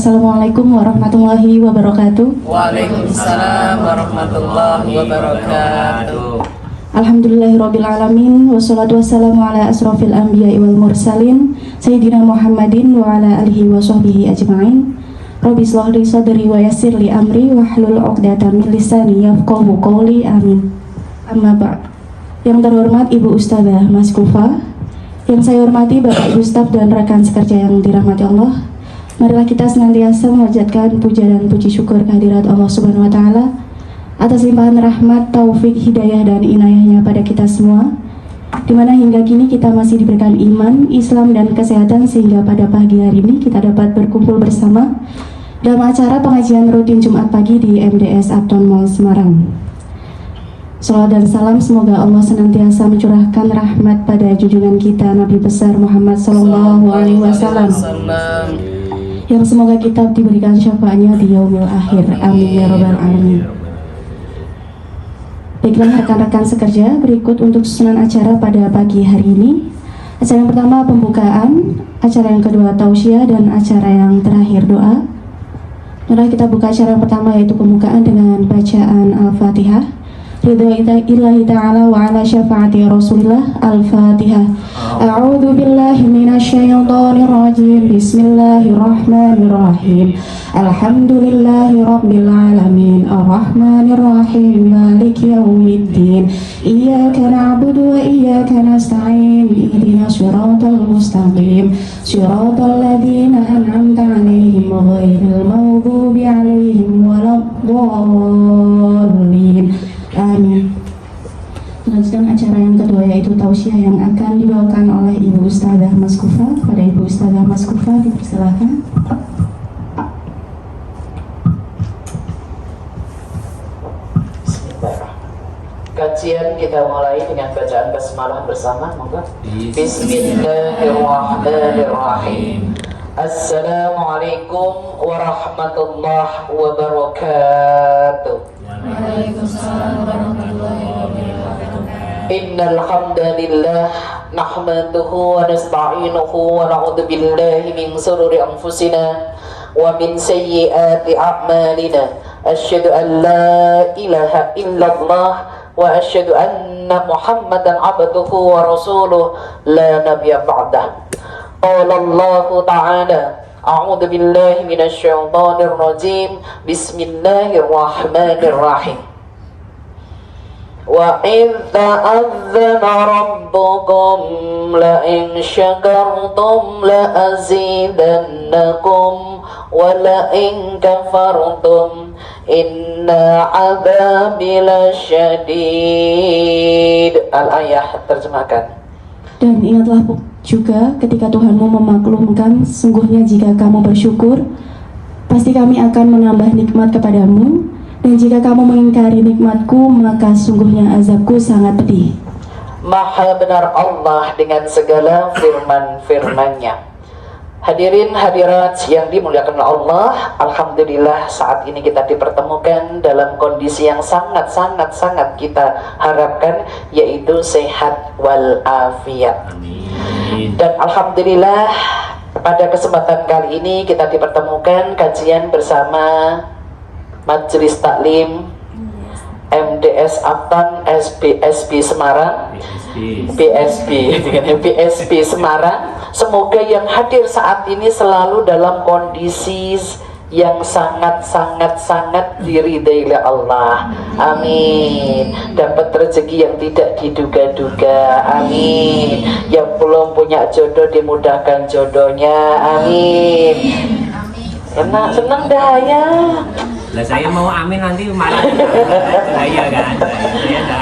Assalamualaikum warahmatullahi wabarakatuh. Waalaikumsalam warahmatullahi wabarakatuh. Alhamdulillahirrabbilalamin. Wassalatu wassalamu ala asrafil anbiya'i wal mursalin Sayyidina Muhammadin wa ala alihi wa sahbihi ajma'in. Rabbi shrah li sadri wa yassir li amri wahlul 'uqdatam min lisani yafqahu qawli. Amin. Amma ba'd. Yang terhormat Ibu Ustadzah Mas Kufa, yang saya hormati Bapak Ibu Staf dan rekan sekerja yang dirahmati Allah, marilah kita senantiasa memanjatkan puja dan puji syukur kehadirat Allah Subhanahu wa taala atas limpahan rahmat, taufik, hidayah dan inayahnya pada kita semua, di mana hingga kini kita masih diberikan iman, Islam dan kesehatan sehingga pada pagi hari ini kita dapat berkumpul bersama dalam acara pengajian rutin Jumat pagi di MDS Uptown Mall Semarang. Salawat dan salam semoga Allah senantiasa mencurahkan rahmat pada junjungan kita Nabi besar Muhammad Sallallahu Alaihi Wasallam, yang semoga kita diberikan syafaatnya di yaumil akhir. Amin ya robbal alamin. Baiklah rekan-rekan sekerja, berikut untuk susunan acara pada pagi hari ini. Acara yang pertama pembukaan, acara yang kedua tausiah, dan acara yang terakhir doa. Mari kita buka acara yang pertama, yaitu pembukaan dengan bacaan Al-Fatihah. Ridha ilahi ta'ala wa ala syafaati Rasulillah. Al-Fatihah. A'udzu billahi minasyaitonir rajim. Bismillahirrahmanirrahim. Alhamdulillahi rabbil alamin. Arrahmanir rahim. Maliki yaumiddin. Iyyaka na'budu wa iyyaka nasta'in. Ihdinas siratal mustaqim. Siratal ladzina an'amta 'alaihim ghairil maghdubi 'alaihim waladdallin. Amin. Lanjutkan acara yang kedua, yaitu tausiah yang akan dibawakan oleh Ibu Ustadzah Mas Kufa. Pada Ibu Ustadzah Mas Kufa dipersilakan. Kajian kita mulai dengan bacaan basmalah bersama. Monggo. Bismillahirrahmanirrahim. Assalamualaikum warahmatullahi wabarakatuh. Waalaikumsalam warahmatullahi wabarakatuh. Innal hamdalillah nahmaduhu wa nasta'inuhu wa na'udzu billahi min shururi anfusina wa min sayyiati a'malina. Asyhadu an la ilaha illallah wa asyhadu anna Muhammadan 'abduhu wa rasuluh la nabiyya ba'dah. Qala Allah ta'ala A'udzu billahi minasyaitonir rajim. Bismillahirrahmanirrahim. Wa idz ta'azzana rabbukum la in syakartum la azidannakum wa la in kafartum inna 'adzabi lasyadid. Al-ayah terjemahkan. Dan ingatlah juga ketika Tuhanmu memaklumkan, sungguhnya jika kamu bersyukur, pasti kami akan menambah nikmat kepadamu, dan jika kamu mengingkari nikmatku, maka sungguhnya azabku sangat pedih. Maha benar Allah dengan segala firman-firman-Nya. Hadirin hadirat yang dimuliakan Allah, alhamdulillah saat ini kita dipertemukan dalam kondisi yang sangat kita harapkan, yaitu sehat walafiat. Dan alhamdulillah pada kesempatan kali ini kita dipertemukan kajian bersama Majelis Taklim MDS Uptown SBSB Semarang, PSB dengan PSB Semarang. Semoga yang hadir saat ini selalu dalam kondisi yang sangat diridai oleh Allah. Amin. Dapat rezeki yang tidak diduga-duga. Amin. Yang belum punya jodoh dimudahkan jodohnya. Amin. Enak, senang dah ya. Lah saya mau amin nanti malah saya kan.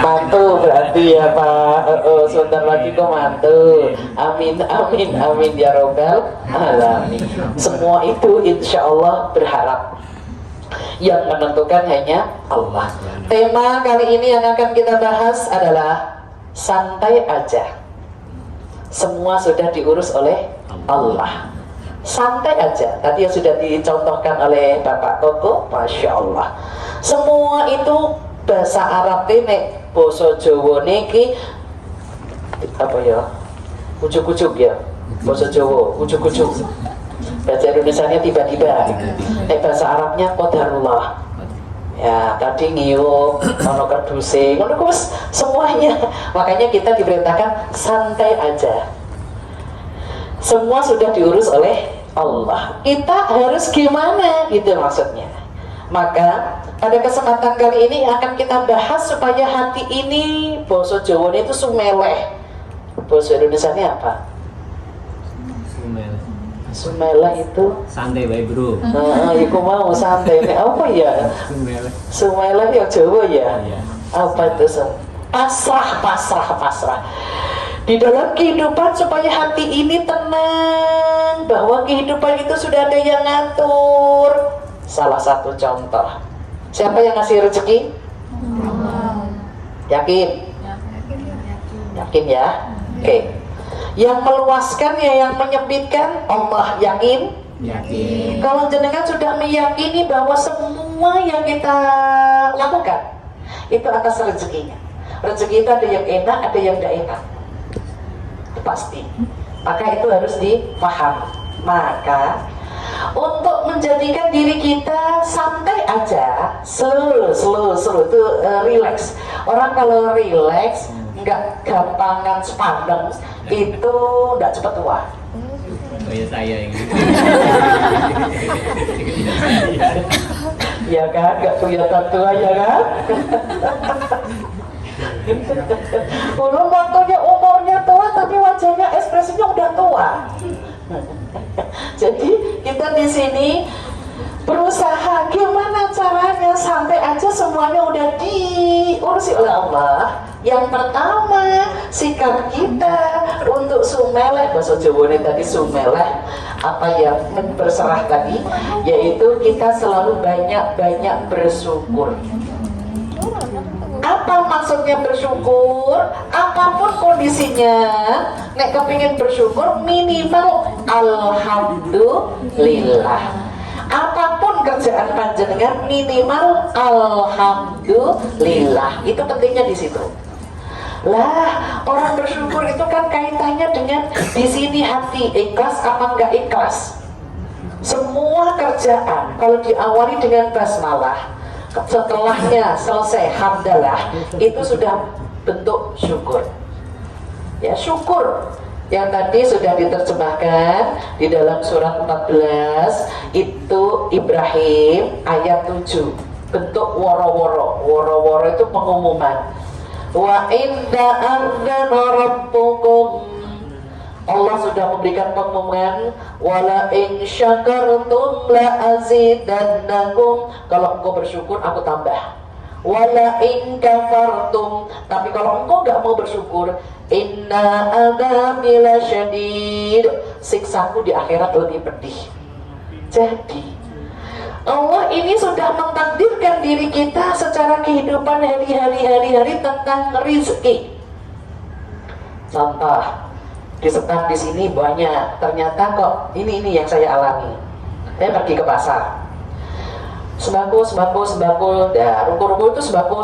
Mantu berarti ya Pak. Sebentar lagi kok mantu. Amin ya robbal alamin. Semua itu insya Allah berharap. Yang menentukan hanya Allah. Tema kali ini yang akan kita bahas adalah santai aja. Semua sudah diurus oleh Allah. Santai aja. Tadi yang sudah dicontohkan oleh Bapak Koko, Masya Allah. Semua itu bahasa Arab ini, bahasa Jawa niki apa ya? Ujuk-ujuk ya. Bahasa Jawa, ujuk-ujuk. Bahasa Indonesianya tiba-tiba. Bahasa Arabnya qadarullah. Ya, tadi ngiup, ono keduse, ngono wis semuanya. Makanya kita diperintahkan santai aja. Semua sudah diurus oleh Allah. Kita harus gimana gitu maksudnya. Maka pada kesempatan kali ini akan kita bahas supaya hati ini, basa Jawa itu sumeleh. Basa Indonesianya apa? Sumeleh itu Santai bae, Bro. iku mau santai. Apa ya? Sumeleh yang Jawa ya? Iya. Apa itu? Pasrah. Di dalam kehidupan supaya hati ini tenang, bahwa kehidupan itu sudah ada yang ngatur. Salah satu contoh, siapa yang ngasih rezeki? Yakin? Yakin ya? Oke. Yang meluaskan ya, yang menyempitkan Allah, yakin? Yakin. Kalau jenengan sudah meyakini bahwa semua yang kita lakukan itu atas rezekinya. Rezeki itu ada yang enak, ada yang tidak enak. Itu pasti. Maka itu harus dipahami. Maka untuk menjadikan diri kita santai aja, slow itu relax. Orang kalau relax, nggak gampangan sepandang, itu nggak cepat tua. Oh ya saya ini. Ya kan, nggak kelihatan tua ya kan? Belum waktunya umurnya tua, tapi wajahnya ekspresinya udah tua. Jadi kita di sini berusaha gimana caranya santai aja, semuanya udah diurusi oleh Allah. Yang pertama, sikap kita untuk sumeleh, bahasa Jawa ini tadi sumeleh, apa yang berserah tadi, yaitu kita selalu banyak-banyak bersyukur. Apa maksudnya bersyukur? Apapun kondisinya, nek kepingin bersyukur minimal alhamdulillah. Apapun kerjaan panjenengan minimal alhamdulillah. Itu pentingnya di situ. Lah, orang bersyukur itu kan kaitannya dengan di sini hati ikhlas apa enggak ikhlas. Semua kerjaan kalau diawali dengan basmalah, setelahnya selesai hamdalah, itu sudah bentuk syukur. Ya, syukur yang tadi sudah diterjemahkan di dalam surat 14 itu Ibrahim ayat 7, bentuk woro-woro itu pengumuman. Wa inda adzana rabbukum, Allah sudah memberikan pengumuman, wala in syakartum la azidannakum, kalau engkau bersyukur aku tambah. Wala in kafartum, tapi kalau engkau enggak mau bersyukur, inna adzabi lasyadid, siksaku di akhirat lebih pedih. Jadi Allah ini sudah mentakdirkan diri kita secara kehidupan hari-hari tentang rezeki. Contoh, disebar di sini banyak, ternyata kok ini yang saya alami. Saya pergi ke pasar, sembako, dan ruko-ruko itu sembako.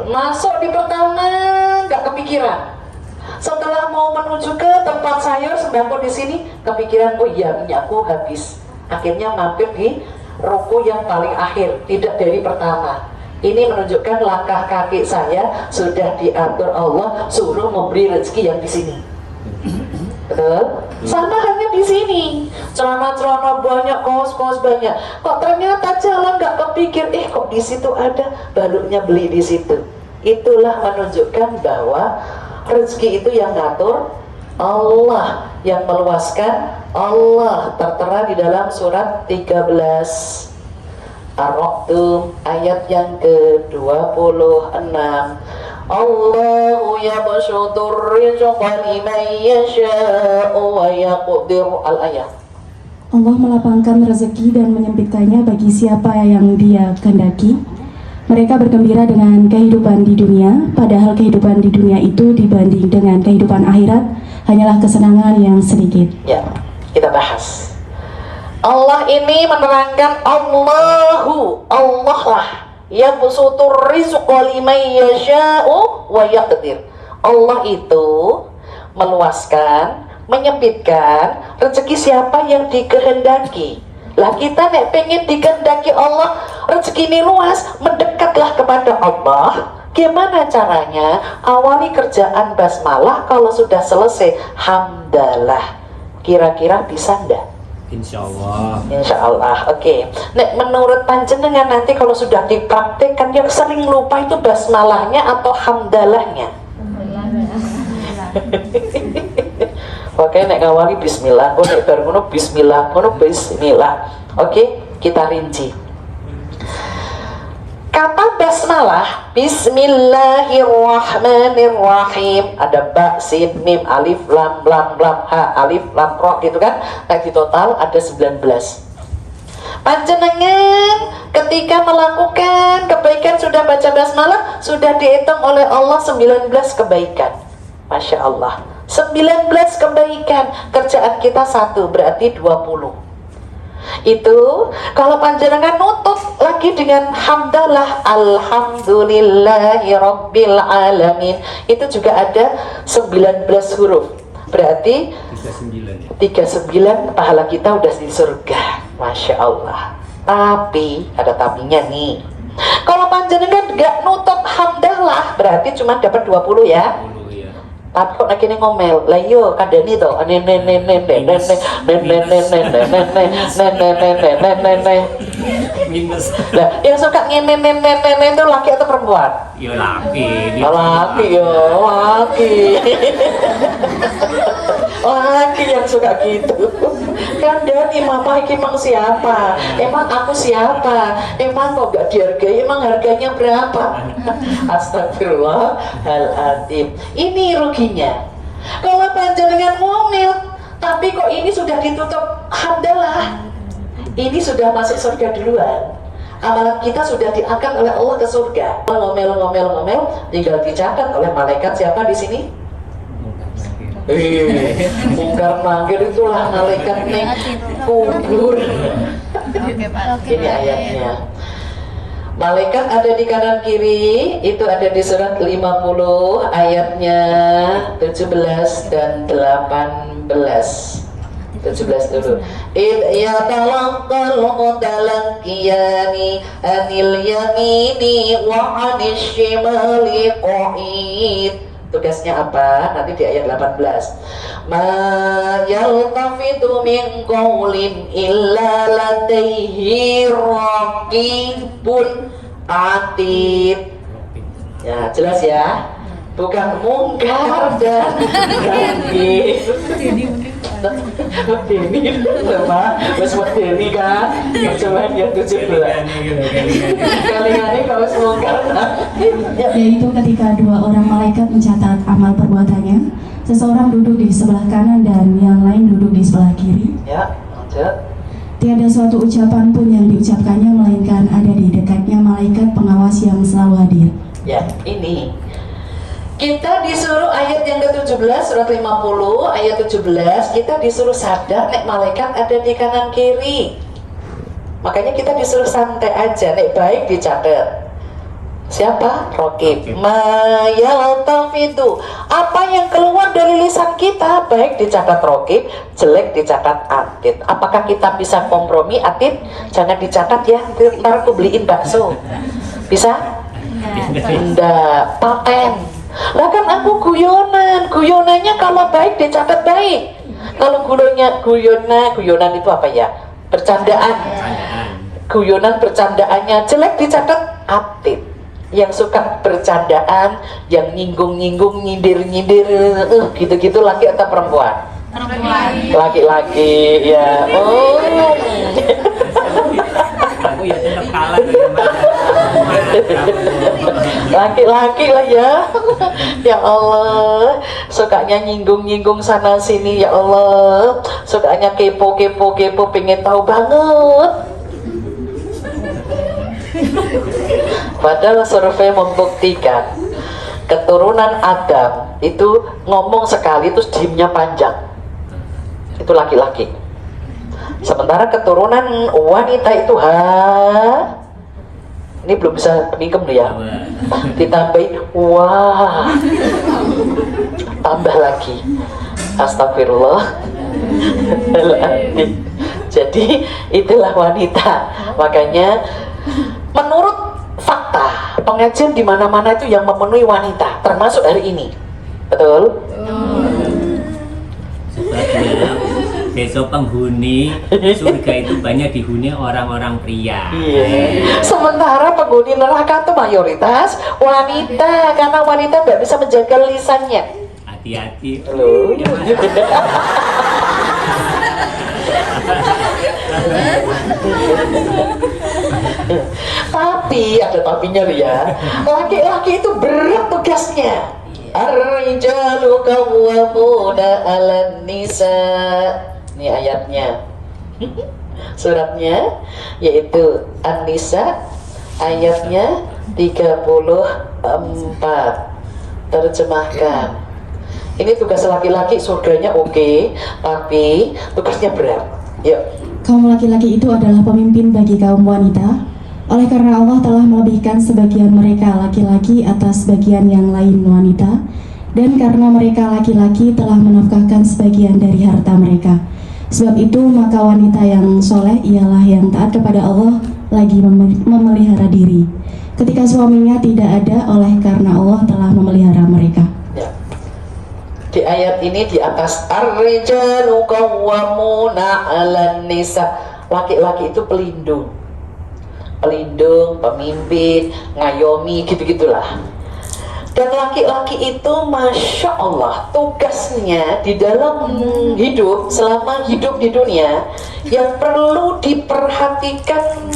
Masuk di pertama nggak kepikiran. Setelah mau menuju ke tempat sayur sembako di sini, kepikiran, oh iya minyakku habis. Akhirnya mampir di ruko yang paling akhir, tidak dari pertama. Ini menunjukkan langkah kaki saya sudah diatur Allah, suruh memberi rezeki yang di sini. Betul? Sama hanya di sini. Celana-celana banyak, kaos-kaos banyak. Kok ternyata jalan nggak kepikir, kok di situ ada, barunya beli di situ. Itulah menunjukkan bahwa rezeki itu yang ngatur Allah, yang meluaskan Allah, tertera di dalam surat 13 Ar-Ra'd ayat yang ke-26. Allahu yabsutur rizqa liman yasha'u wa yaqdiru, al-ayat. Allah melapangkan rezeki dan menyempitkannya bagi siapa yang Dia kehendaki. Mereka bergembira dengan kehidupan di dunia, padahal kehidupan di dunia itu dibanding dengan kehidupan akhirat hanyalah kesenangan yang sedikit. Ya, kita bahas. Allah ini menerangkan Allah lah yang busutur rizqa liman yasha'u wa yaqdir. Allah itu meluaskan menyempitkan rezeki siapa yang dikehendaki. Lah kita nek pengen dikehendaki Allah, rezeki ini luas, mendekatlah kepada Allah. Gimana caranya? Awali kerjaan basmalah, kalau sudah selesai hamdalah. Kira-kira bisa ndak? Insya Allah. Insya Allah. Oke. Nek menurut panjenengan nanti kalau sudah dipraktekkan, yang sering lupa itu basmalahnya atau hamdalahnya? Oke, nek ngawali bismillah, nek bar ngono bismillah, ngono bismillah. Oke, kita rinci. Kata basmalah, bismillahirrahmanirrahim, ada ba, sin, mim, alif, lam, ha, alif, lam, ro gitu kan. Nah di total ada 19. Panjenengan ketika melakukan kebaikan sudah baca basmalah, sudah dihitung oleh Allah 19 kebaikan. Masya Allah, 19 kebaikan. Kerjaan kita 1, berarti 20. Itu kalau panjenengan nutup lagi dengan hamdalah, alhamdulillahi rabbil alamin, itu juga ada 19 huruf, berarti 39 pahala kita udah di surga. Masya Allah. Tapi ada tapinya nih, kalau panjenengan gak nutup hamdalah berarti cuma dapat 20 ya. Tapi kok nak kini ngomel, lah yo kadani to, Minus. Lah yang suka ngene itu laki atau perempuan? Yo laki. Laki yo, laki. Laki yang suka gitu. Kandani mama iki emang siapa? Emang aku siapa? Emang kok gak dihargai? Emang harganya berapa? Astagfirullahaladzim. Ini ruginya. Kalau panjenengan ngomel, tapi kok ini sudah ditutup hamdalah, ini sudah masuk surga duluan. Amalan kita sudah diangkat oleh Allah ke surga. Ngomel, tinggal dicatat oleh malaikat siapa di sini? Mungkar manggil itulah malaikat nih kubur. Ini ayatnya. Malaikat ada di kanan kiri, itu ada di surat 50 ayatnya 17 dan 18. 17 dulu. Ya talaqqal mutalaqiyani anil yamini wa 'anil shimali qa'id. Tugasnya apa? Nanti di ayat 18. Ma yaltafitu min qawlin illa ladaihi raqibun atid. Ya, jelas ya? Bukan mungkar dan nakir. Ini sama wes ini kan coba dia 17 kalian ini kalau mungkar Yaitu ketika 2 orang malaikat mencatat amal perbuatannya, seseorang duduk di sebelah kanan dan yang lain duduk di sebelah kiri. Ya, lanjut. Tiada suatu ucapan pun yang diucapkannya melainkan ada di dekatnya malaikat pengawas yang selalu hadir. Ya, ini kita disuruh ayat yang ke-17 surat 50 ayat 17, kita disuruh sadar nek malaikat ada di kanan kiri. Makanya kita disuruh santai aja, nek baik dicatat. Siapa? Raqib. Ma yaltafitu. Apa yang keluar dari lisan kita baik dicatat Raqib, jelek dicatat atid. Apakah kita bisa kompromi atid? Jangan dicatat ya, ntar aku beliin bakso. Bisa? Enggak, paten. Lah kan aku guyonannya kalau baik dicatat baik. Kalau guyonan itu apa ya? Bercandaan. Guyonan bercandaannya jelek dicatat atid. Yang suka bercandaan, yang nyinggung-nyinggung, nyindir-nyindir, gitu-gitu laki atau perempuan? Laki-laki, ya. Oh. Aku ya tetap kalah. Laki-laki lah ya. Ya Allah, sukanya nyinggung-nyinggung sana sini, ya Allah. Sukanya kepo pengen tahu banget. Padahal survei membuktikan keturunan Adam itu ngomong sekali terus diemnya panjang. Itu laki-laki. Sementara keturunan wanita itu ini belum bisa mingkem nih ya. Ditambahin wah. Tambah lagi. Astagfirullah. Jadi itulah wanita. Makanya menurut fakta pengajian di mana-mana itu yang memenuhi wanita, termasuk hari ini. Betul? Sebabnya besok penghuni surga itu banyak dihuni orang-orang pria. Iya. Sementara penghuni neraka itu mayoritas wanita, karena wanita nggak bisa menjaga lisannya. Hati-hati. Halo. Tapi ada tapinya loh ya. Laki-laki itu berat tugasnya. Ar-rijalu qawwamuna 'alan nisa. Ini ayatnya. Suratnya yaitu An-Nisa ayatnya 34. Terjemahkan. Ini tugas laki-laki, surganya oke, tapi tugasnya berat. Yuk. Kaum laki-laki itu adalah pemimpin bagi kaum wanita. Oleh karena Allah telah melebihkan sebagian mereka laki-laki atas sebagian yang lain wanita, dan karena mereka laki-laki telah menafkahkan sebagian dari harta mereka. Sebab itu maka wanita yang soleh ialah yang taat kepada Allah lagi memelihara diri ketika suaminya tidak ada, oleh karena Allah telah memelihara mereka. Ya. Di ayat ini di atas ar-rijalu qawwamuna 'alan nisa. Laki-laki itu pelindung, pemimpin, ngayomi, gitu-gitulah. Dan laki-laki itu Masya Allah tugasnya di dalam hidup, selama hidup di dunia, yang perlu diperhatikan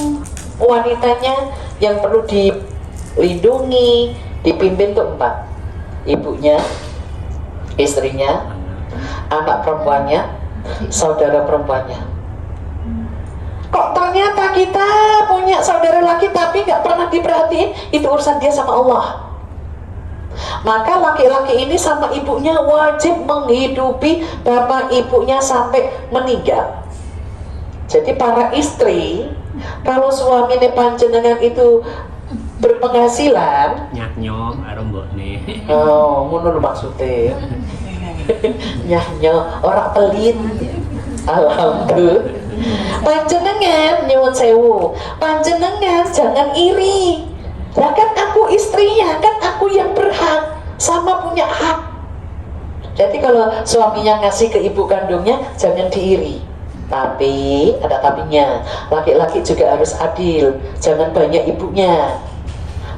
wanitanya, yang perlu dilindungi, dipimpin tuh 4. Ibunya, istrinya, anak perempuannya, saudara perempuannya. Kok ternyata kita punya saudara laki tapi nggak pernah diperhatiin? Itu urusan dia sama Allah. Maka laki-laki ini sama ibunya wajib menghidupi bapak ibunya sampai meninggal. Jadi para istri, kalau suaminya panjenengan itu berpenghasilan, Nyaknyo karo mbokne. oh, ngono lho maksudnya. Nyahnya orang pelit. Alhamdulillah. Panjenengan nyuwun sewu, panjenengan jangan iri. Lah kan aku istrinya, kan aku yang berhak, sama punya hak. Jadi kalau suaminya ngasih ke ibu kandungnya, jangan diiri. Tapi ada tapinya, laki-laki juga harus adil, jangan banyak ibunya.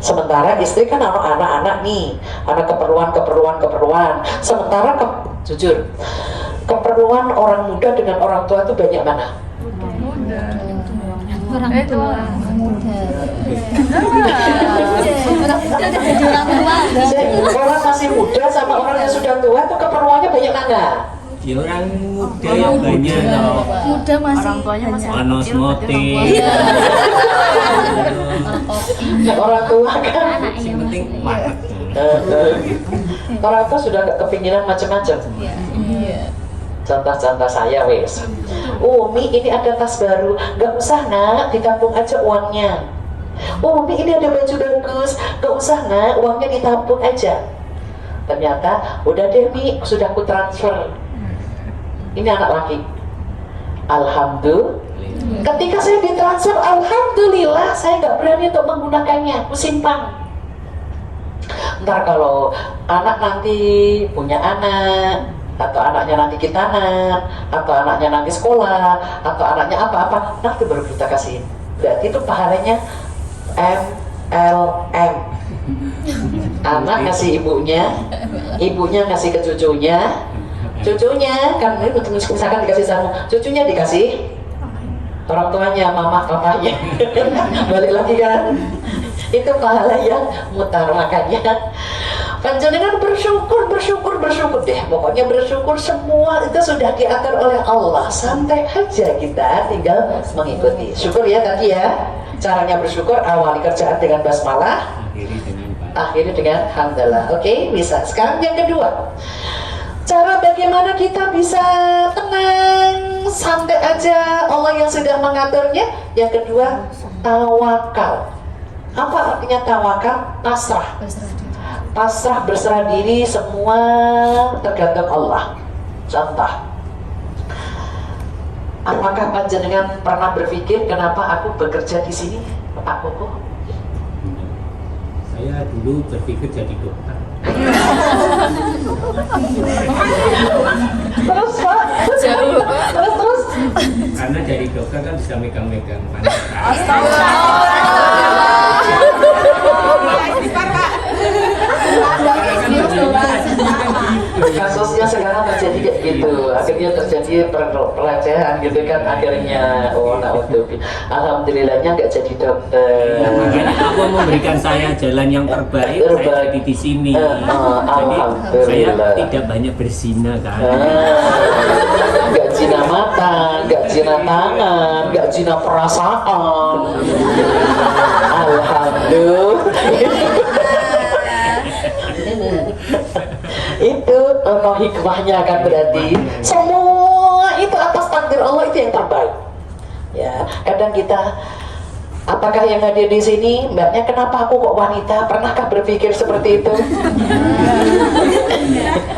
Sementara istri kan anak-anak nih, anak keperluan. Sementara jujur, keperluan orang muda dengan orang tua itu banyak mana? Orang tua muda. Orang masih muda sama orang yang sudah tua itu keperluannya banyak mana? Ya orang muda yang banyak loh. Muda masih Orang tuanya masih Panos motif. Orang tua kan, Yang penting watak. orang tua sudah nggak kepinginan macam-macam. Contoh-contoh saya wes. Umi ini ada tas baru, nggak usah nak, ditabung aja uangnya. Umi ini ada baju bagus, nggak usah nak, uangnya ditabung aja. Ternyata udah deh Mi, sudah aku transfer. Ini anak laki. Alhamdulillah. Ketika saya ditransfer, alhamdulillah saya nggak berani untuk menggunakannya, aku simpan. Ntar kalau anak nanti punya anak, atau anaknya nanti kitanan, atau anaknya nanti sekolah, atau anaknya apa-apa, nanti baru kita kasihin. Berarti itu pahalanya MLM. Anak ngasih ibunya, ibunya ngasih ke cucunya, cucunya kan misalkan dikasih sama cucunya, dikasih orang tuanya, mama, papanya. Balik lagi kan, itu pahala yang mutar. Makanya panjenengan bersyukur deh. Pokoknya bersyukur, semua itu sudah diatur oleh Allah. Santai aja, kita tinggal mengikuti. Syukur ya tadi ya. Caranya bersyukur, awali kerjaan dengan basmalah, akhiri dengan hamdalah. Oke, bisa. Sekarang yang kedua, cara bagaimana kita bisa tenang, santai aja, Allah yang sudah mengaturnya. Yang kedua, tawakal. Apa artinya tawakal? Pasrah, berserah diri, semua tergantung Allah. Contoh, apakah panjenengan pernah berpikir kenapa aku bekerja di sini, Pak Koko? Saya dulu berpikir jadi dokter. Terus Pak, terus. Karena jadi dokter kan bisa megang-megang wanita. Kasusnya sekarang terjadi kayak gitu, akhirnya terjadi pelecehan gitu kan, akhirnya alhamdulillahnya nggak jadi dokter. Aku memberikan saya jalan yang terbaik, saya jadi di sini. Jadi saya tidak banyak berzina kan. Nggak zina mata, nggak zina tangan, nggak zina perasaan. Alhamdulillah. Itu ono hikmahnya kan, berarti semua itu atas takdir Allah, itu yang terbaik. Ya, kadang kita, apakah yang hadir di sini, mbaknya kenapa aku kok wanita? Pernahkah berpikir seperti itu?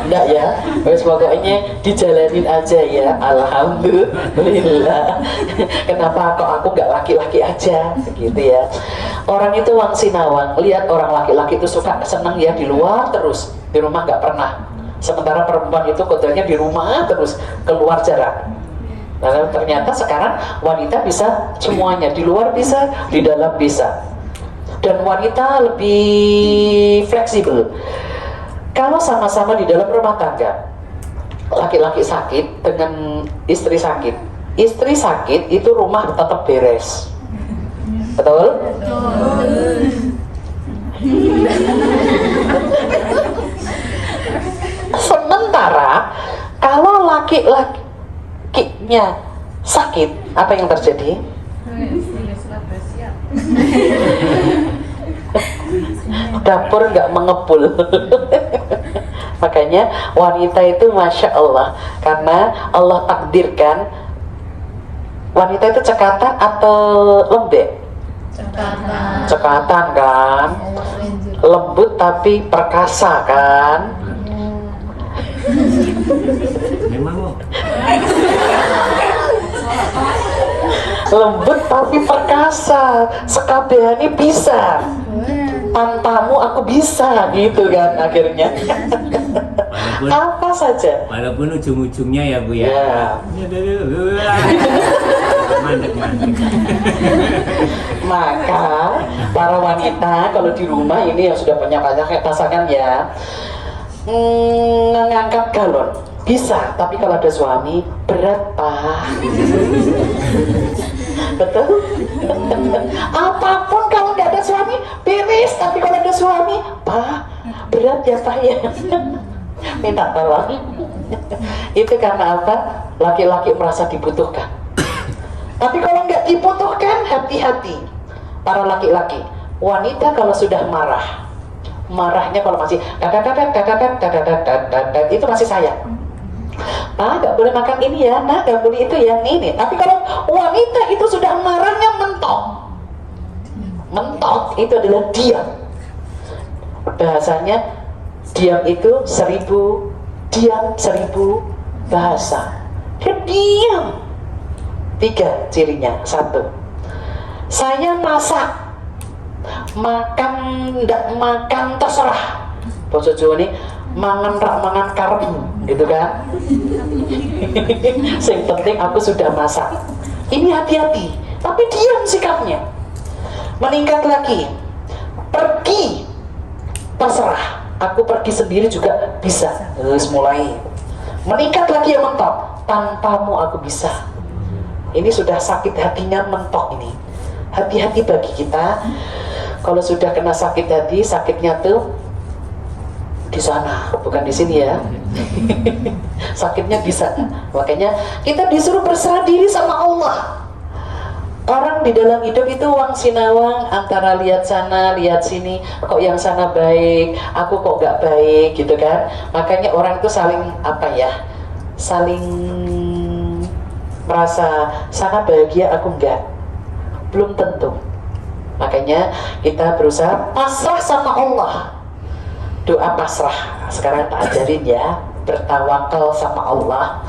Enggak ya, wes pokoknya dijalanin aja ya. Alhamdulillah. Kenapa kok aku nggak laki-laki aja, gitu ya? Orang itu wang sinawang, lihat orang laki-laki itu suka seneng ya di luar terus, di rumah nggak pernah. Sementara perempuan itu kodenya di rumah terus, keluar jarang. Nah, ternyata sekarang wanita bisa semuanya, di luar bisa, di dalam bisa. Dan wanita lebih fleksibel. Kalau sama-sama di dalam rumah tangga, laki-laki sakit dengan istri sakit, istri sakit itu rumah tetap beres. Betul? Sementara kalau laki-lakinya sakit, apa yang terjadi? Dapur nggak mengepul. Makanya wanita itu Masya Allah, karena Allah takdirkan wanita itu cekatan atau lembek? Cekatan kan, lembut tapi perkasa kan. Memang loh. Lembut tapi perkasa, sekabehane bisa. Tanpamu aku bisa, gitu kan akhirnya. Walaupun, Apa saja. walaupun ujung-ujungnya ya Bu ya. Ya. Mandek-mandek. Maka para wanita kalau di rumah ini yang sudah punya pasangan ya, ngangkat galon bisa, tapi kalau ada suami berat Pak. Betul? Apapun kalau nggak ada suami beres, tapi kalau ada suami Pak berat ya Pak ya. Minta tolong. Itu karena apa? Laki-laki merasa dibutuhkan. Tapi kalau nggak dibutuhkan, hati-hati para laki-laki. Wanita kalau sudah marah, marahnya kalau masih itu masih sayang. Pak, nggak boleh makan ini ya, nah nggak boleh itu ya, ini. Tapi kalau wanita itu sudah marahnya mentok, mentok itu adalah diam. Bahasanya diam itu 1000, diam 1000 bahasa. Dia diam. 3 cirinya. 1, saya masak, makan ndak makan terserah. Basa Jawa ini mangan rak mangan karep, gitu kan. Yang penting aku sudah masak. Ini hati-hati, tapi diam sikapnya. Meningkat lagi, pergi terserah, aku pergi sendiri juga bisa. Terus mulai meningkat lagi yang mentok, tanpamu aku bisa. Ini sudah sakit hatinya mentok ini. Hati-hati bagi kita kalau sudah kena sakit hati, sakitnya tuh di sana, bukan di sini ya. Sakitnya di sana. Makanya kita disuruh berserah diri sama Allah. Orang di dalam hidup itu wang sinawang, antara lihat sana, lihat sini, kok yang sana baik, aku kok gak baik, gitu kan. Makanya orang itu saling apa ya, saling merasa sana bahagia, aku enggak. Belum tentu. Makanya kita berusaha pasrah sama Allah. Doa pasrah sekarang tak ajarin ya. bertawakal sama Allah.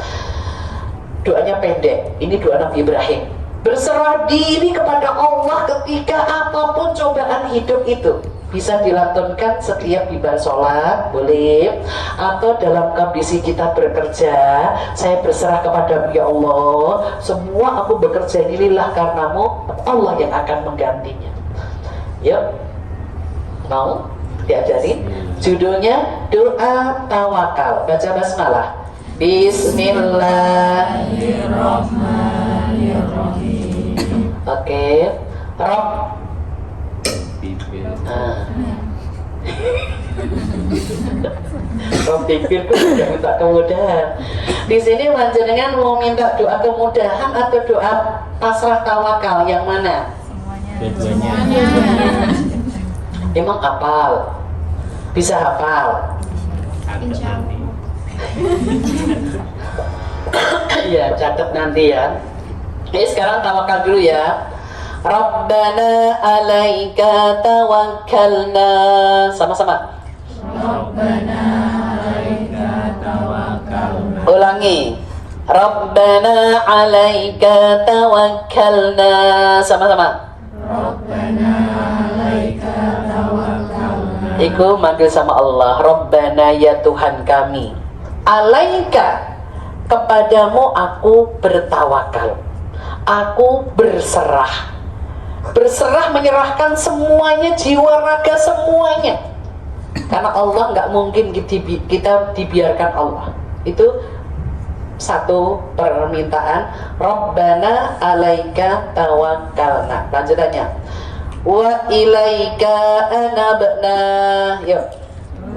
Doanya pendek, ini doa Nabi Ibrahim. Berserah diri kepada Allah ketika apapun cobaan hidup itu. Bisa dilantunkan setiap tiba sholat, boleh. Atau dalam kondisi kita bekerja, saya berserah kepada ya Allah, semua aku bekerja ini lillah karenamu, Allah yang akan menggantinya. Yuk, mau diajarin? Judulnya doa tawakal. Baca basmalah. Bismillahirrahmanirrahim. Oke, Rob. Rob pikir sudah minta kemudahan. Di sini panjenengan mau minta doa kemudahan atau doa pasrah tawakal, yang mana? Dua-duanya. Emang hafal? Bisa hafal? Insya Allah. Iya, catat nanti ya. Sekarang tawakal dulu ya. Rabbana alaika tawakkalna. Sama-sama. Rabbana alaika tawakkalna. Ulangi. Rabbana alaika tawakkalna. Sama-sama. Rabbana alaika tawakkalna. Iku manggil sama Allah. Rabbana, ya Tuhan kami. Alaika, kepadamu aku bertawakal. Aku berserah. Berserah menyerahkan semuanya, jiwa raga semuanya. Karena Allah nggak mungkin kita dibiarkan Allah. Itu satu permintaan. Rabbana alaika tawakkalna. Lanjutannya. Wa ilaika anabna. Yuk.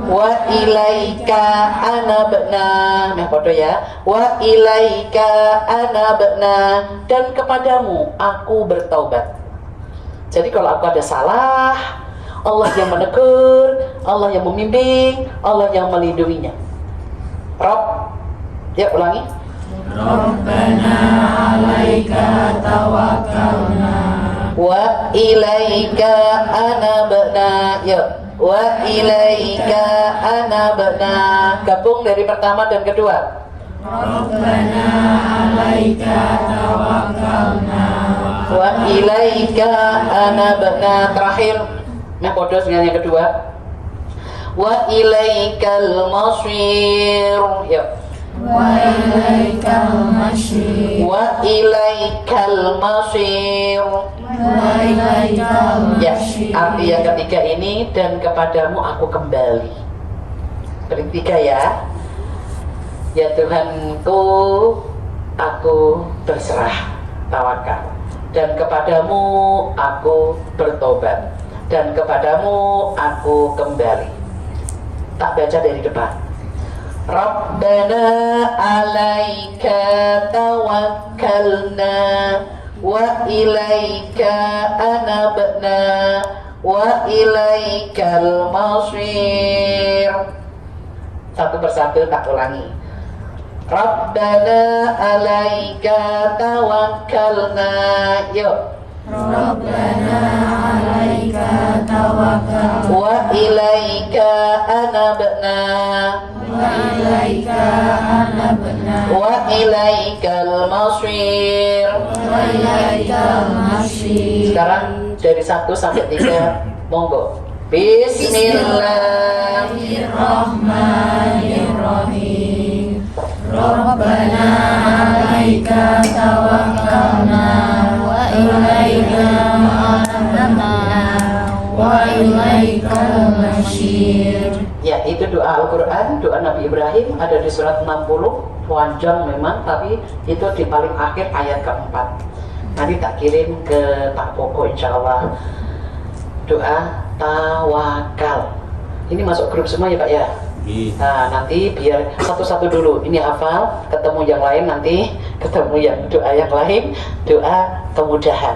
Wa ilaika anabna. Nah, foto ya. Wa ilaika anabna, dan kepadamu aku bertaubat. Jadi kalau aku ada salah, Allah yang menegur, Allah yang membimbing, Allah yang melindunginya. Rob, ya ulangi. Rabbana alaika tawakkalna. Wa ilaika anabna. Yuk. Wa ilaika anabna. Gabung dari pertama dan kedua. Rabbana alaika tawakkalna. Wa ilaika anabna. Terakhir, nah podo dengan yang kedua. Wa ilaikal masir. Yuk. Wa ilaikal masir. Wa ilaikal masir. Wa ilaikal Ya, masir. arti yang ketiga ini, dan kepadamu aku kembali. Ketiga ya. Ya Tuhanku, aku berserah, tawakal. Dan kepadamu aku bertobat. Dan kepadamu aku kembali. Tak baca dari depan. Rabbana alaika tawakkalna. Wa ilaika anabna. Wa ilaikal masir. Satu persatu tak ulangi. Rabbana alaika tawakkalna. Yuk. Rabbana alaika tawakkalna. Wa ilaika anabna. Wa ilaika anabna. Wa ilaikal masir. Wa ilaikal masir. Sekarang dari 1 sampai 3, monggo. Bismillahirrahmanirrahim. Rabbana alaika tawakkalna. Wa ilaika anabna. Wa ilaikal masir. Ya, itu doa Al-Quran, doa Nabi Ibrahim, ada di surat 60, panjang memang, tapi itu di paling akhir ayat keempat. Nanti tak kirim ke Pak Koko insya Allah. Doa tawakal. Ini masuk grup semua ya Pak ya? Nah, nanti biar satu-satu dulu. Ini hafal, ketemu yang lain nanti, ketemu yang doa yang lain, doa kemudahan.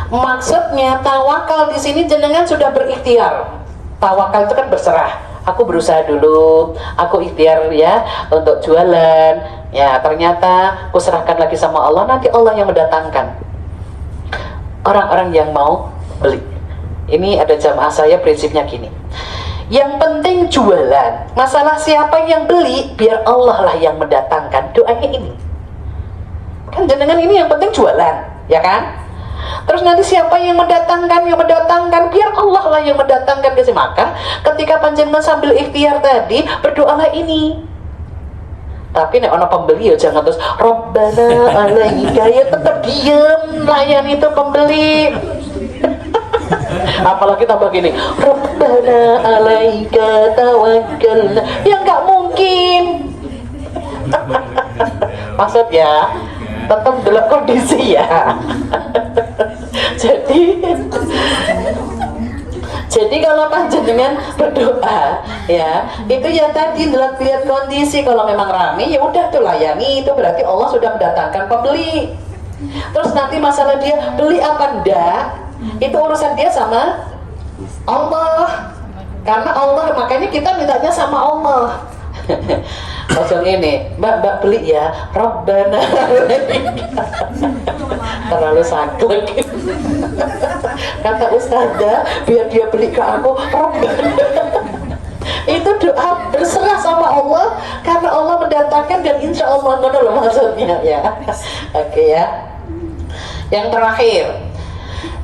Maksudnya tawakal di sini jenengan sudah berikhtiar. Tawakal itu kan berserah. Aku berusaha dulu, aku ikhtiar ya untuk jualan. Ya, ternyata aku serahkan lagi sama Allah, nanti Allah yang mendatangkan orang-orang yang mau beli. Ini ada jamaah saya prinsipnya gini. Yang penting jualan. Masalah siapa yang beli, biar Allah lah yang mendatangkan. Doanya ini. Kan jenengan ini yang penting jualan, ya kan? Terus nanti siapa yang mendatangkan, biar Allah lah yang mendatangkan ke sini. Maka ketika panjenengan sambil ikhtiar tadi, berdoalah ini. Tapi nek ono pembeli ya jangan terus Rabbana alaika, ya tetap diem, layan itu pembeli. Apalagi tambah gini, Rabbana alaika tawakkalna, ya nggak mungkin. Maksudnya tetap dalam kondisi ya. Jadi kalau panjenengan berdoa ya, itu ya tadi lihat kondisi. Kalau memang rame ya udah tuh layani, itu berarti Allah sudah mendatangkan pembeli. Terus nanti masalah dia beli apa enggak, itu urusan dia sama Allah. Karena Allah, makanya kita mintanya sama Allah. Langsung ini, mbak beli ya, Rabbana. Terlalu saklek. Kata ustazah, biar dia beli ke aku, Rabbana. Itu doa berserah sama Allah, karena Allah mendatangkan dan insya Allah ngono loh maksudnya ya. Oke ya. Yang terakhir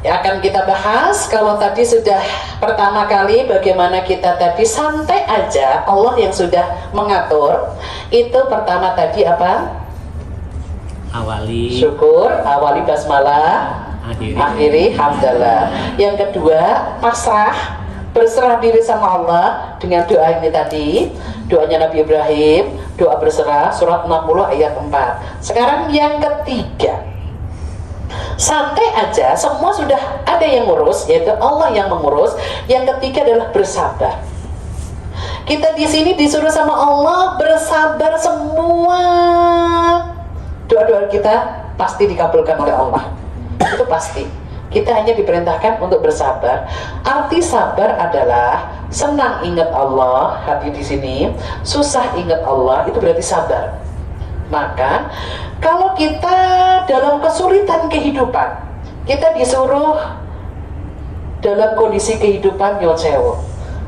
yang akan kita bahas, kalau tadi sudah pertama kali bagaimana kita tadi santai aja, Allah yang sudah mengatur. Itu pertama tadi apa? Awali Syukur, awali basmalah, akhiri hamdalah. Yang kedua, pasrah, berserah diri sama Allah dengan doa ini tadi, doanya Nabi Ibrahim, doa berserah, surat 60 ayat 4. Sekarang yang ketiga, santai aja, semua sudah ada yang ngurus, yaitu Allah yang mengurus. Yang ketiga adalah bersabar. Kita di sini disuruh sama Allah bersabar, semua doa-doa kita pasti dikabulkan oleh Allah. Itu pasti. Kita hanya diperintahkan untuk bersabar. Arti sabar adalah senang ingat Allah, hati di sini, susah ingat Allah, itu berarti sabar. Maka kalau kita dalam kesulitan kehidupan, kita disuruh dalam kondisi kehidupan nyocewo.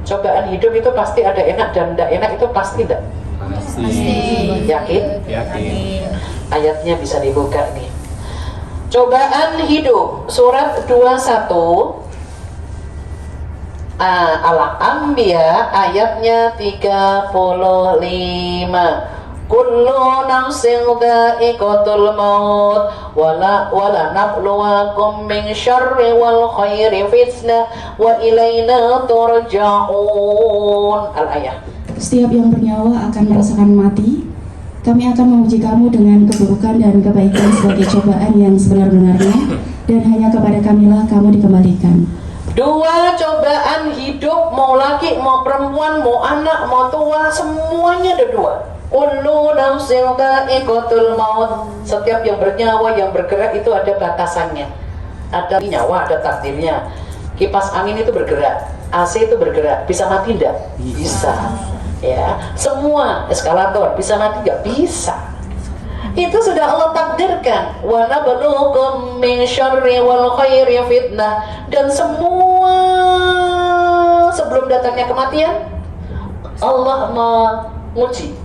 Cobaan hidup itu pasti ada enak dan tidak enak, itu pasti tidak? Pasti. Yakin? Yakin. Ayatnya bisa dibuka nih. Cobaan hidup, surat 21 Al-Anbiya ayatnya 35. Kullu nafsin dha'iqatul maut wala nabluwakum min syarri wal khairi fitnah wa ilaina turja'un. Al-ayah. Setiap yang bernyawa akan merasakan mati. Kami akan menguji kamu dengan keburukan dan kebaikan sebagai cobaan yang sebenar-benarnya, dan hanya kepada kamilah kamu dikembalikan. Dua cobaan hidup, mau laki, mau perempuan, mau anak, mau tua, semuanya ada dua. Kullu nafsin dha'iqatul maut. Setiap yang bernyawa, yang bergerak itu ada batasannya. Ada nyawa, ada takdirnya. Kipas angin itu bergerak, AC itu bergerak. Bisa mati enggak? Bisa. Ya, semua eskalator bisa mati enggak? Bisa. Itu sudah Allah takdirkan. Wa nabluukum min syarri wal khairi fitnah. Dan semua sebelum datangnya kematian, Allah menguji.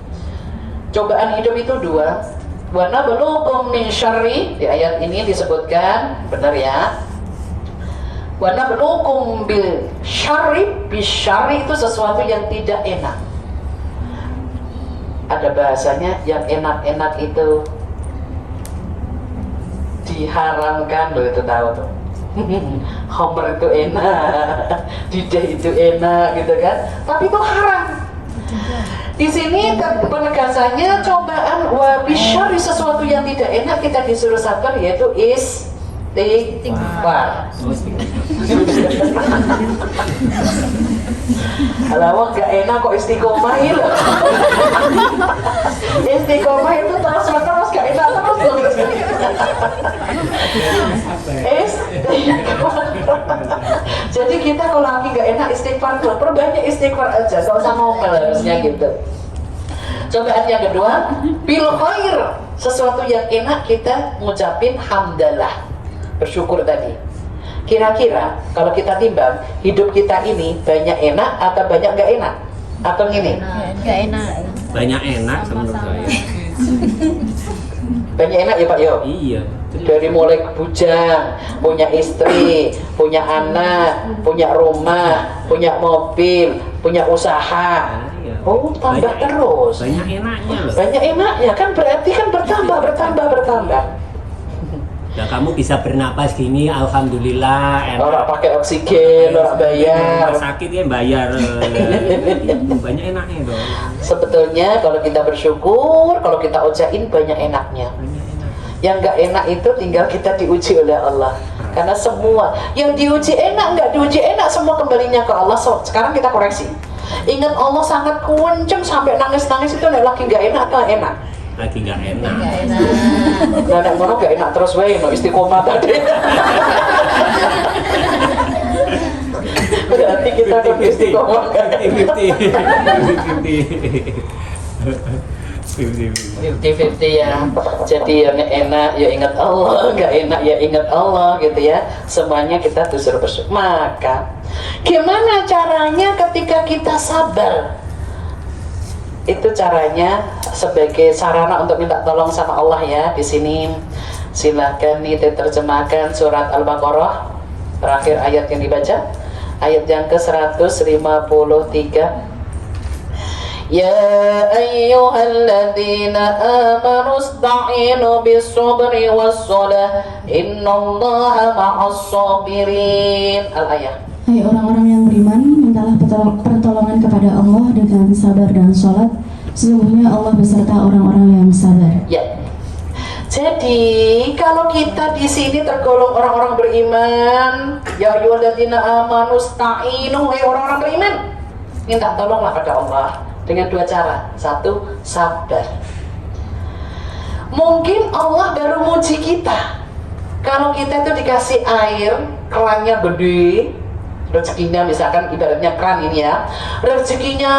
Cobaan hidup itu dua. Wa nabluukum min syarri, di ayat ini disebutkan, benar ya. Wa nabluukum bil syarri, bisyarri itu sesuatu yang tidak enak. Ada bahasanya yang enak-enak itu diharamkan, loh itu tahu tuh. Homer itu enak, dideh itu enak gitu kan. Tapi itu haram. Di sini penegasannya cobaan wa bisyarri, sesuatu yang tidak enak kita disuruh sabar, yaitu istighfar. Alawah gak enak kok istiqomah itu. Istiqomah itu terus gak enak terus. Jadi kita kalau lagi gak enak istighfar, perbanyak istighfar aja, gak usah ngomel harusnya gitu. Cobaan yang kedua, bil khair, sesuatu yang enak kita ngucapin hamdalah, bersyukur tadi. Kira-kira kalau kita timbang, hidup kita ini banyak enak atau banyak nggak enak? Atau gini? Gak enak. Banyak enak menurut saya. Banyak enak ya Pak Yo? Iya. Dari mulai bujang, punya istri, punya anak, punya rumah, punya mobil, punya usaha. Oh, tambah terus. Banyak enaknya loh. Banyak enaknya kan, berarti kan bertambah. Ya kamu bisa bernapas gini, alhamdulillah. Orang pakai oksigen, orang bayar. Rumah sakit ya bayar. Banyak enaknya dong. Sebetulnya kalau kita bersyukur, kalau kita ojain banyak enaknya. Banyak enak. Yang nggak enak itu tinggal kita diuji oleh Allah. Karena semua yang diuji enak, nggak diuji enak, semua kembalinya ke Allah. So, sekarang kita koreksi. Ingat Allah sangat kenceng sampai nangis-nangis itu lagi nggak enak atau enak? Lagi nggak enak. Nah, yang mana nggak enak terus wae, no istiqomah tadi. Berarti kita harus istiqomah. 50-50 ya. Jadi yang enak ya ingat Allah, nggak enak ya ingat Allah gitu ya. Semuanya kita disuruh bersyukur. Maka gimana caranya ketika kita sabar? Itu caranya sebagai sarana untuk minta tolong sama Allah ya. Di sini silahkan diterjemahkan surat Al-Baqarah terakhir ayat yang dibaca, ayat yang ke-153. Ya ayyuhalladzina amanu ista'inu bis-sabri was-salah innallaha ma'as-sabirin. Al-ayah. Hai orang-orang yang beriman, mintalah pertolongan kepada Allah dengan sabar dan sholat. Sesungguhnya Allah beserta orang-orang yang sabar. Ya. Jadi kalau kita di sini tergolong orang-orang beriman, ya ayyuhalladzina amanu ista'inu, hai orang-orang beriman, minta tolonglah pada Allah dengan dua cara. Satu, sabar. Mungkin Allah baru muji kita. Kalau kita itu dikasih air, kerannya gede, rezekinya misalkan ibaratnya keran ini ya, rezekinya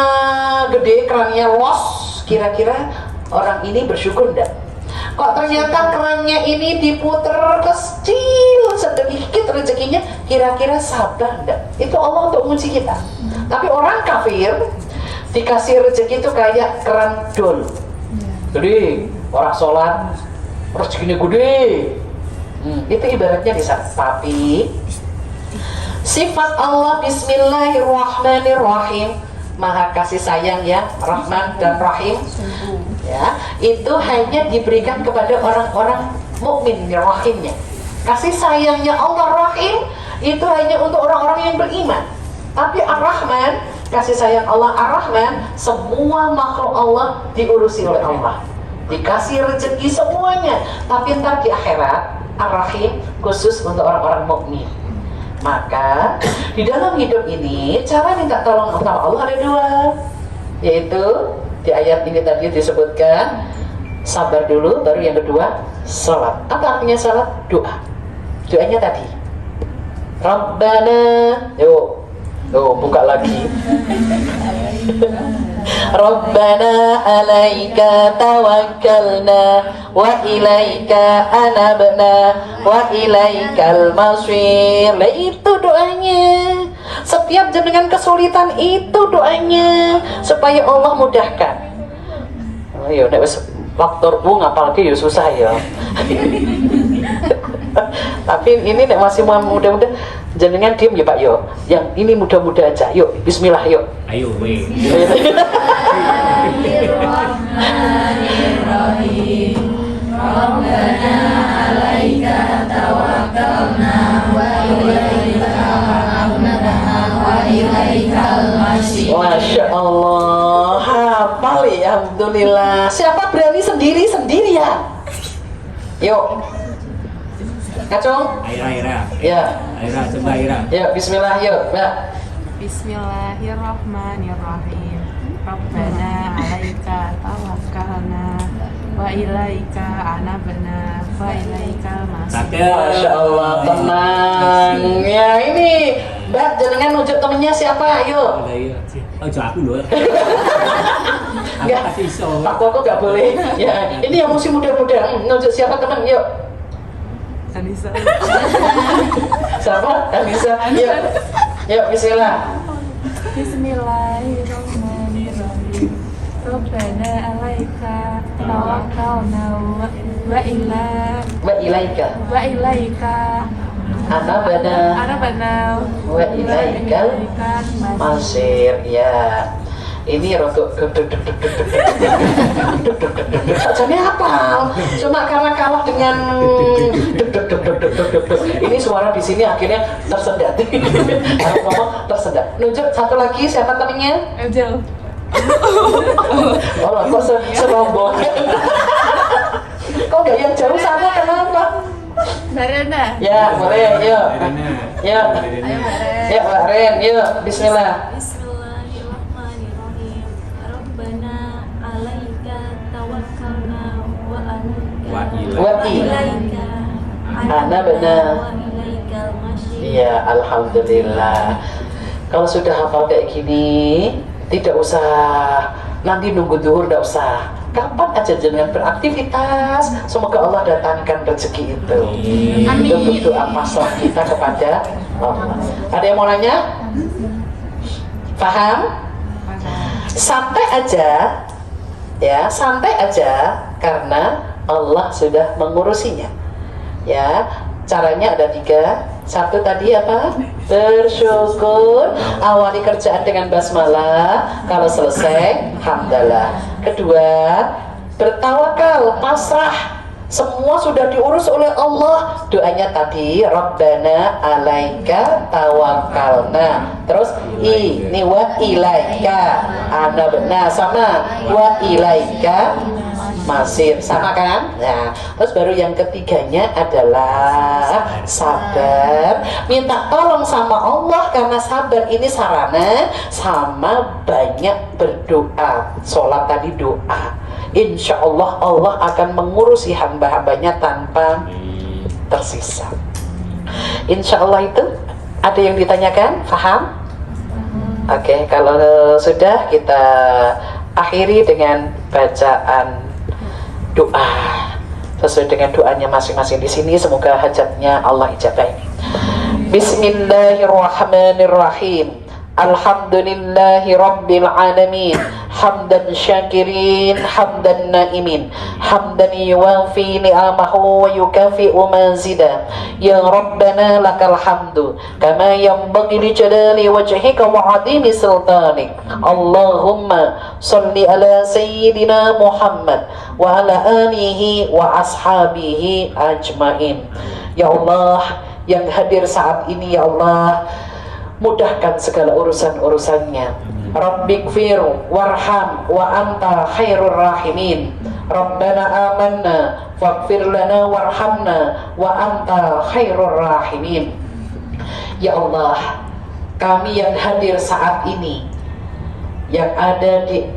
gede, kerannya los, kira-kira orang ini bersyukur enggak? Kok ternyata kerannya ini diputer kecil sedikit rezekinya, kira-kira sabar enggak? Itu Allah untuk menguji kita. Tapi orang kafir dikasih rezeki itu kayak keran dol, gede, orang sholat rezekinya gede, itu ibaratnya bisa. Tapi sifat Allah Bismillahirrahmanirrahim, Maha kasih sayang ya, Rahman dan Rahim ya, itu hanya diberikan kepada orang-orang mukmin rahimnya. Kasih sayangnya Allah Rahim itu hanya untuk orang-orang yang beriman. Tapi Ar-Rahman, kasih sayang Allah Ar-Rahman, semua makhluk Allah diurusi oleh Allah, dikasih rezeki semuanya. Tapi ntar di akhirat Ar-Rahim khusus untuk orang-orang mukmin. Maka di dalam hidup ini cara minta tolong sama Allah ada dua, yaitu di ayat ini tadi disebutkan sabar dulu, baru yang kedua salat. Apa artinya salat? Doa. Doanya tadi Rabbana, yuk buka lagi. Rabbana alaika tawakkalna wa ilaika anabna wa ilaikal masir. Nah, itu doanya. Setiap jenengan kesulitan itu doanya supaya Allah mudahkan. Ayo nek wis faktormu ngapal ki ya susah ya. Tapi ini nek masih muda-muda jenengan diem ya Pak yo. Yang ini muda-muda aja. Yuk, bismillah yuk. Ayo weh. Bismillahirrahmanirrahim. Rabbana 'alaika tawakkalna wa ilaika anabna wa ilaikal masir. Masya Allah, hafal ya, alhamdulillah. Siapa berani sendiri ya? Yuk, Kacung. Aira. Ya. Aira, coba Aira. Ya, bismillah yuk, Mbak. Bismillahirrahmanirrahim. Rabbana 'alaika tawakkalna wa ilaika anabna wa ilaikal masir. Masya Allah, tenang. Ya ini, Mbak, jenengan nunjuk temennya siapa? Ayo. Oh, aku loh. Enggak, Pak Koko nggak boleh. Ya, ini yang masih muda-muda. Nunjuk siapa teman? Yuk. Anissa. Sama Anissa. Yuk bismillah. Bismillahirrahmanirrahim. Rabbana alaika tawakkalna wa ilaika anabana wa ilaikal masir. Ya, ini rotok sajane apa? Cuma karena kalah dengan ini suara di sini akhirnya tersendat. Harus ngomong tersendat. Nunjuk satu lagi, siapa temennya? Angel. Oh, kok serombongan? Kok gak yang jauh sana, kenapa? Barena. Ya, boleh, yuk. Yuk. Ayo Baren. Ya, Mbak Ren, yuk. Bismillah. Bismillahirrahmanirrahim. Rabbana alaika tawakkalna Wa ilaika anabna. wa ilaikal masir. Iya, alhamdulillah. Kalau sudah hafal kayak gini, tidak usah nanti nunggu duhur, tidak usah. Kapan aja jangan beraktivitas, semoga Allah datangkan rezeki itu. Itu bentuk masalah kita kepada Allah. Ada yang mau nanya? Paham? Santai aja, ya, santai aja karena Allah sudah mengurusinya. Ya, caranya ada 3. Satu tadi apa? Bersyukur. Awali kerjaan dengan basmalah. Kalau selesai, hamdalah. Kedua, bertawakal, pasrah. Semua sudah diurus oleh Allah. Doanya tadi, Rabbana alaika tawakkalna. Terus ini wa ilaika anabna, sama wa ilaika masir, sama kan? Nah, terus baru yang ketiganya adalah sabar. Minta tolong sama Allah karena sabar ini sarana sama banyak berdoa. Sholat tadi doa. Insya Allah Allah akan mengurusi hamba-hambanya tanpa tersisa. Insya Allah itu. Ada yang ditanyakan? Faham? Oke, kalau sudah kita akhiri dengan bacaan doa sesuai dengan doanya masing-masing di sini. Semoga hajatnya Allah ijabahi. Bismillahirrahmanirrahim. Alhamdulillahi Rabbil Alamin. Hamdan syakirin, hamdan naimin, hamdan yuwafi ni'amahu wa yukafi'u mazida. Ya Rabbana lakal hamdu kama yanbaghi li jalali wajhika wa 'azimi sultanik. Allahumma salli ala sayyidina Muhammad wa ala alihi wa ashabihi ajmain. Ya Allah, yang hadir saat ini, ya Allah, mudahkan segala urusan-urusannya. Rabbighfir warham wa anta khairur rahimin. Rabbana amanna faghfir lana warhamna wa anta khairur rahimin. Ya Allah, kami yang hadir saat ini, yang ada di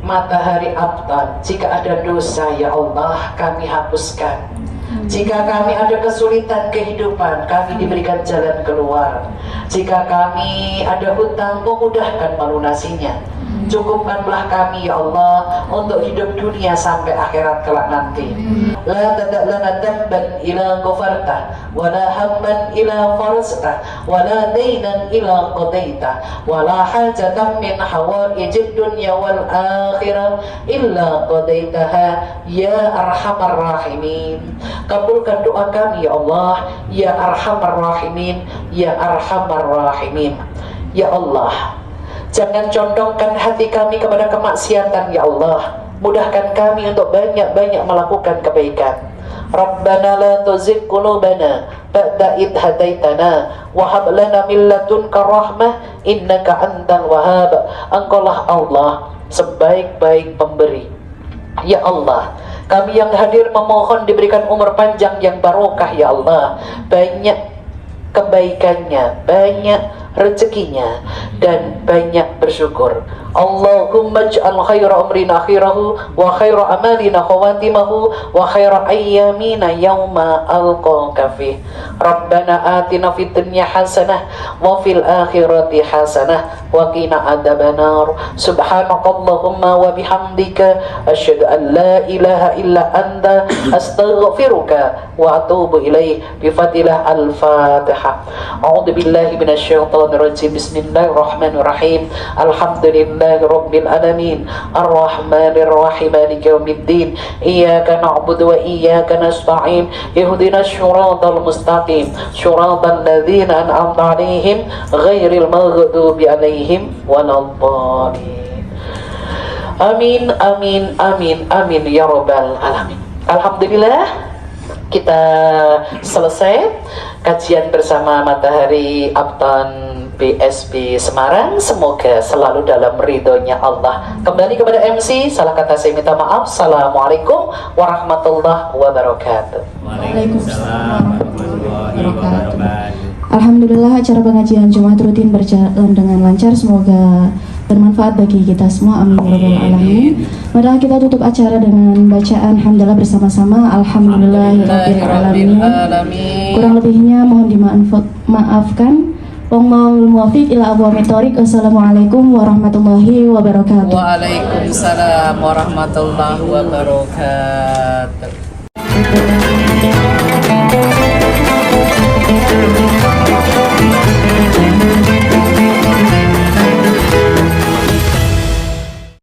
matahari Abtan, jika ada dosa, ya Allah, kami hapuskan. Jika kami ada kesulitan kehidupan, kami diberikan jalan keluar. Jika kami ada hutang, memudahkan melunasinya. Cukupkanlah kami, ya Allah, untuk hidup dunia sampai akhirat kelak nanti. La tada' lana damban ila ghafarta, wa la hamman ila farasta, wa la daynan ila qadaita, wa la hajatan min hawaijid dunya wal akhirah illa qadaitaha ya arhamar rahimin. Kabulkan doa kami, ya Allah, ya arhamar rahimin, ya arhamar rahimin. Ya Allah, jangan condongkan hati kami kepada kemaksiatan, ya Allah. Mudahkan kami untuk banyak-banyak melakukan kebaikan. Rabbana la tuzigh qulubana ba'da idh hadaitana wa hab lana min ladunka rahmah innaka antal wahhab. Engkaulah Allah, sebaik-baik pemberi. Ya Allah, kami yang hadir memohon diberikan umur panjang yang barokah, ya Allah. Banyak kebaikannya, banyak rezekinya, dan banyak bersyukur. Allahumma ij'al khaira umrina akhirahu wa khaira amalina khawatimahu wa khaira ayyamina yawma alqaka fih. Rabbana atina fid dunya hasanah wa fil akhirati hasanah وقنا عذاب النار سبحانك اللهم وبحمدك أشهد أن لا إله إلا أنت أستغفرك وأتوب إليك بفضل الفاتحة أعوذ بالله من الشيطان الرجيم بسم الله الرحمن الرحيم الحمد لله رب العالمين الرحمن الرحيم مالك يوم الدين إياك نعبد وإياك نستعين اهدنا الصراط المستقيم صراط الذين أنعمت عليهم غير المغضوب عليهم ولا الضالين Amin amin amin amin ya rabbal alamin. Alhamdulillah kita selesai kajian bersama Matahari Uptown BSB Semarang. Semoga selalu dalam ridhonya Allah. Kembali kepada MC, salah kata saya minta maaf. Assalamualaikum warahmatullahi wabarakatuh. Waalaikumsalam warahmatullahi wabarakatuh. Alhamdulillah acara pengajian Jumat rutin berjalan dengan lancar. Semoga bermanfaat bagi kita semua. Amin ya rabbal alamin. Mari kita tutup acara dengan bacaan hamdalah bersama-sama. Alhamdulillahirabbil alamin. Kurang lebihnya mohon dimaafkan. Wallahul muwaffiq ila aqwamit thoriq. Wassalamualaikum warahmatullahi wabarakatuh. Waalaikumsalam warahmatullahi wabarakatuh.